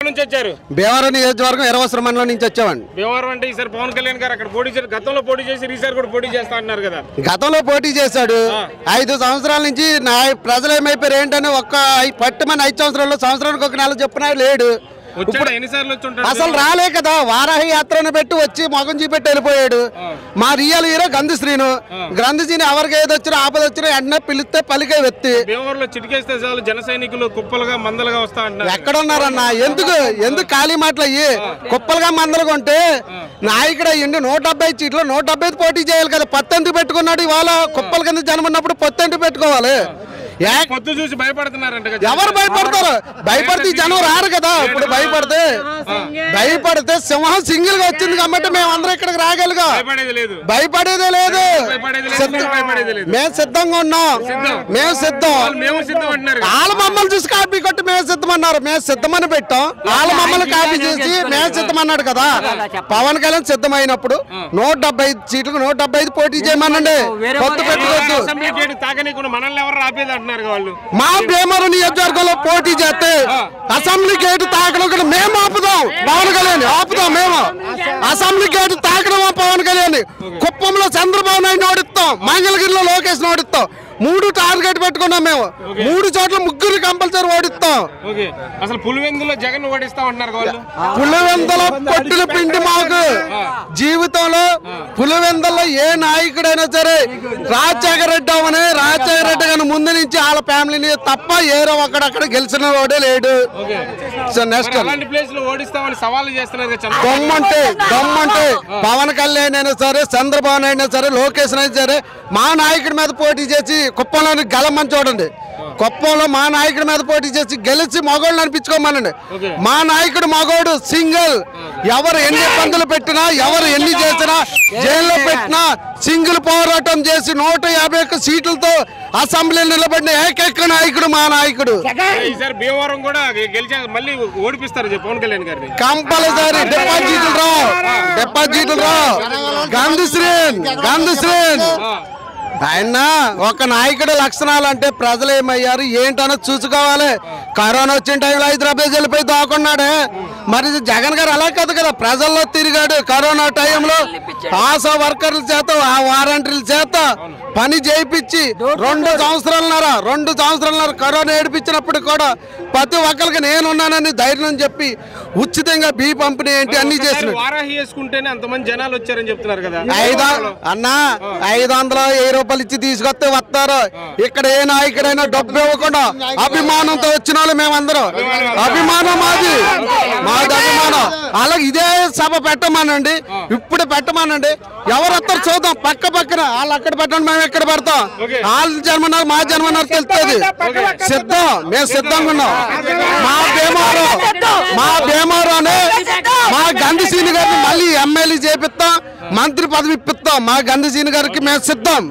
భీమవరం నియోజకవర్గం ఎర్రవస్త్ర మండలం నుంచి వచ్చామండి. భీమవరం అంటే ఈసారి పవన్ కళ్యాణ్ గారు అక్కడ పోటీ చేశారు, గతంలో పోటీ చేసి ఈసారి కూడా పోటీ చేస్తా అన్నారు కదా. గతంలో పోటీ చేశాడు. 5 సంవత్సరాల నుంచి ప్రజలు ఏమైపోయారు ఏంటని పట్టుమని 5 సంవత్సరాల్లో సంవత్సరానికి ఒక నెల చెప్పున లేడు. అసలు రాలే కదా, వారాహి యాత్రను పెట్టి వచ్చి మొగం చూపెట్టి వెళ్ళిపోయాడు. మా రియల్ హీరో గంధశ్రీను. గంధశ్రీని ఎవరికి ఏది వచ్చినా ఆపద వచ్చినా వెంటనే పిలిస్తే పలికే వ్యక్తి. చిటికేస్తే చాలు జన సైనికులు కుప్పలుగా మందలుగా వస్తా అంటారు. ఎక్కడున్నారన్నా? ఎందుకు ఖాళీ మాటలు అయ్యి కుప్పలుగా మందలుగా ఉంటే నాయకుడు అయ్యిండు. 170 సీట్లు 170 పోటీ చేయాలి కదా. పొత్తెందుకు పెట్టుకున్నాడు? ఇవాళ కుప్పల కింద జనం ఉన్నప్పుడు పొత్తెందుకు పెట్టుకోవాలి? పొత్తు చూసి భయపడుతున్నారంట. ఎవరు భయపడతారు? భయపడితే జనం రారు కదా. ఇప్పుడు భయపడితే సింహం సింగిల్ గా వచ్చింది కాబట్టి మేము అందరం ఇక్కడికి రాగలిగా. భయపడేదే లేదు. మేము సిద్ధంగా ఉన్నాం. మేము సిద్ధం. వాళ్ళు మమ్మల్ని చూసి కాపీ కొట్టి మేము సిద్ధమన్నారు. మేము సిద్ధమని పెట్టాం. వాళ్ళు మమ్మల్ని కాపీ చేసి మేము సిద్ధమన్నాడు కదా. పవన్ కళ్యాణ్ సిద్ధమైనప్పుడు 175 సీట్లకు 175 పోటీ చేయమనండి. పొత్తు పెట్టుకోవద్దు. మా భీమవరం నియోజకవర్గంలో పోటీ చేస్తే అసెంబ్లీ గేటు తాకడం కూడా మేము ఆపుదాం. పవన్ కళ్యాణ్ ఆపుదాం. మేము అసెంబ్లీ గేటు తాకడం పవన్ కళ్యాణ్. కుప్పంలో చంద్రబాబు నాయుడు ఓడిస్తాం. మంగళగిరిలో లోకేష్ ఓడిస్తాం. 3 టార్గెట్ పెట్టుకున్నాం. మేము 3 చోట్ల 3 కంపల్సరీ ఓడిస్తాం. అసలు పులివెందులో జగన్ ఓడిస్తాం అంటున్నారు. పులివెందులో పొట్టిన పిండి మాకు జీవితంలో పులివెందులో ఏ నాయకుడైనా సరే రాజశేఖర రెడ్డి అవని రాజశేఖర రెడ్డి గారి ముందు నుంచి వాళ్ళ ఫ్యామిలీని తప్ప ఏరో అక్కడ గెలిచిన వాడే లేడు. నెక్స్ట్ దమ్మంటే పవన్ కళ్యాణ్ అయినా సరే, చంద్రబాబు నాయుడు అయినా సరే, లోకేష్ అయినా సరే మా నాయకుడి మీద పోటీ చేసి కుప్పంలోని గెలమని చూడండి. కుప్పంలో మా నాయకుడి మీద పోటీ చేసి గెలిచి మగోళ్ళు అనిపించుకోమనండి. మా నాయకుడు మగోడు సింగిల్. ఎవరు ఎన్ని ఇబ్బందులు పెట్టినా, ఎవరు ఎన్ని చేసినా, జైల్లో పెట్టినా సింగిల్ పోరాటం చేసి 151 సీట్లతో అసెంబ్లీ నిలబడిన ఏకైక నాయకుడు మా నాయకుడు. కంపల్సరీ డిపాజిట్లు రావు. గంధశ్రీన్ ఆయన ఒక నాయకుడి లక్షణాలు అంటే ప్రజలు ఏమయ్యారు ఏంటన్నది చూసుకోవాలి. కరోనా వచ్చిన టైంలో హైదరాబాద్ వెళ్ళిపోయి దాక్కున్నాడే. మరి జగన్ గారు అలా కాదు కదా, ప్రజల్లో తిరిగాడు. కరోనా టైంలో ఆశా వర్కర్ల చేత, వారంటీల చేత పని చేయించి 2 సంవత్సరాలన్నర కరోనా ఏడిపించినప్పుడు కూడా ప్రతి ఒక్కరికి నేనున్నానని ధైర్యం చెప్పి ఉచితంగా బీ పంపిణీ ఏంటి అన్ని చేసిన. 500 రూపాయలు ఇచ్చి తీసుకొస్తే వస్తారు. ఇక్కడ ఏ నాయకుడైనా డబ్బు ఇవ్వకుండా అభిమానంతో వచ్చిన వాళ్ళు మేమందరం. అభిమానం మాది అభిమానం. అలాగే ఇదే సభ పెట్టమానండి, ఇప్పుడు పెట్టమానండి. ఎవరు వస్తారు చూద్దాం. పక్కన వాళ్ళు అక్కడ పెట్టండి, మేము ఎక్కడ పెడతాం. వాళ్ళు జన్మన్నారు, మా జన్మన్నారు తెలుస్తుంది. సిద్ధం. మేము సిద్ధంగా ఉన్నాం. మా భీమవరం మా గంధశ్రీని గారిని మళ్ళీ ఎమ్మెల్యే చేపిస్తాం, మంత్రి పదవి ఇప్పిస్తాం. మా గంధశ్రీని గారికి మేము సిద్ధం.